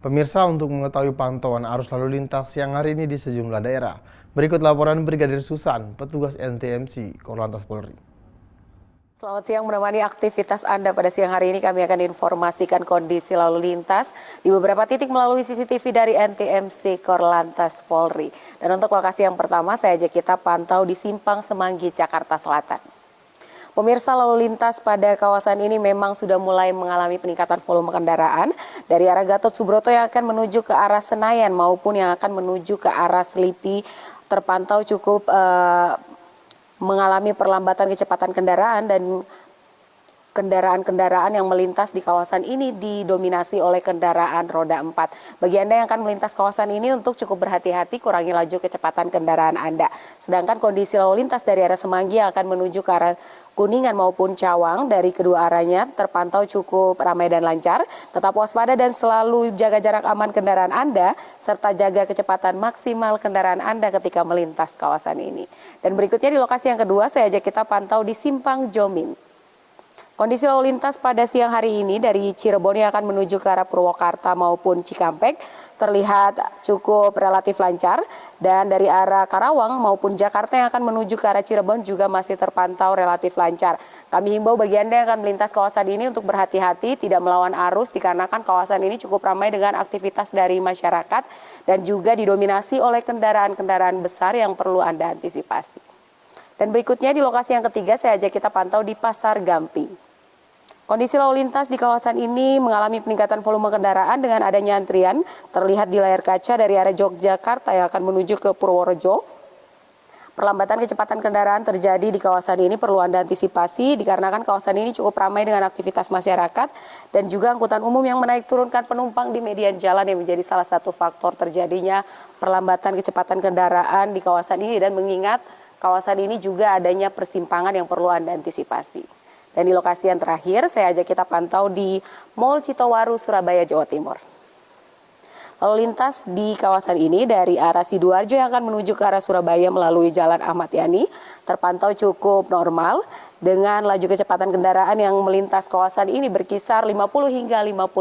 Pemirsa, untuk mengetahui pantauan arus lalu lintas siang hari ini di sejumlah daerah, berikut laporan Brigadir Susan, petugas NTMC Korlantas Polri. Selamat siang, menemani aktivitas Anda pada siang hari ini kami akan informasikan kondisi lalu lintas di beberapa titik melalui CCTV dari NTMC Korlantas Polri. Dan untuk lokasi yang pertama saya ajak kita pantau di Simpang Semanggi, Jakarta Selatan. Pemirsa, lalu lintas pada kawasan ini memang sudah mulai mengalami peningkatan volume kendaraan dari arah Gatot Subroto yang akan menuju ke arah Senayan maupun yang akan menuju ke arah Selipi terpantau cukup mengalami perlambatan kecepatan kendaraan dan kendaraan-kendaraan yang melintas di kawasan ini didominasi oleh kendaraan roda 4. Bagi Anda yang akan melintas kawasan ini untuk cukup berhati-hati, kurangi laju kecepatan kendaraan Anda. Sedangkan kondisi lalu lintas dari arah Semanggi yang akan menuju ke arah Kuningan maupun Cawang dari kedua arahnya terpantau cukup ramai dan lancar. Tetap waspada dan selalu jaga jarak aman kendaraan Anda serta jaga kecepatan maksimal kendaraan Anda ketika melintas kawasan ini. Dan berikutnya di lokasi yang kedua saya ajak kita pantau di Simpang Jomin. Kondisi lalu lintas pada siang hari ini dari Cirebon yang akan menuju ke arah Purwakarta maupun Cikampek terlihat cukup relatif lancar, dan dari arah Karawang maupun Jakarta yang akan menuju ke arah Cirebon juga masih terpantau relatif lancar. Kami himbau bagi Anda yang akan melintas kawasan ini untuk berhati-hati, tidak melawan arus dikarenakan kawasan ini cukup ramai dengan aktivitas dari masyarakat dan juga didominasi oleh kendaraan-kendaraan besar yang perlu Anda antisipasi. Dan berikutnya di lokasi yang ketiga saya ajak kita pantau di Pasar Gamping. Kondisi lalu lintas di kawasan ini mengalami peningkatan volume kendaraan dengan adanya antrian terlihat di layar kaca dari arah Yogyakarta yang akan menuju ke Purworejo. Perlambatan kecepatan kendaraan terjadi di kawasan ini perlu Anda antisipasi dikarenakan kawasan ini cukup ramai dengan aktivitas masyarakat dan juga angkutan umum yang menaik turunkan penumpang di median jalan yang menjadi salah satu faktor terjadinya perlambatan kecepatan kendaraan di kawasan ini, dan mengingat kawasan ini juga adanya persimpangan yang perlu Anda antisipasi. Dan di lokasi yang terakhir, saya ajak kita pantau di Mall Citowaru, Surabaya, Jawa Timur. Lalu lintas di kawasan ini dari arah Sidoarjo yang akan menuju ke arah Surabaya melalui Jalan Ahmad Yani terpantau cukup normal dengan laju kecepatan kendaraan yang melintas kawasan ini berkisar 50 hingga 55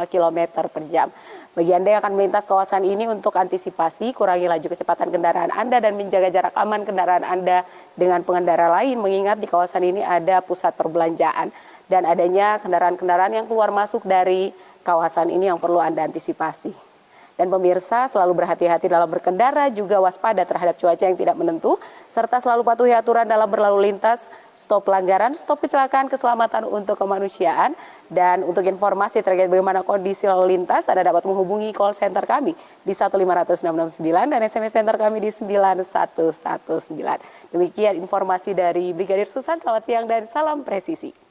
km per jam. Bagi Anda yang akan melintas kawasan ini untuk antisipasi, kurangi laju kecepatan kendaraan Anda dan menjaga jarak aman kendaraan Anda dengan pengendara lain, mengingat di kawasan ini ada pusat perbelanjaan dan adanya kendaraan-kendaraan yang keluar masuk dari kawasan ini yang perlu Anda antisipasi. Dan pemirsa, selalu berhati-hati dalam berkendara, juga waspada terhadap cuaca yang tidak menentu, serta selalu patuhi aturan dalam berlalu lintas, stop pelanggaran, stop kecelakaan, keselamatan untuk kemanusiaan. Dan untuk informasi terkait bagaimana kondisi lalu lintas, Anda dapat menghubungi call center kami di 15669 dan SMS center kami di 9119. Demikian informasi dari Brigadir Susan, selamat siang dan salam presisi.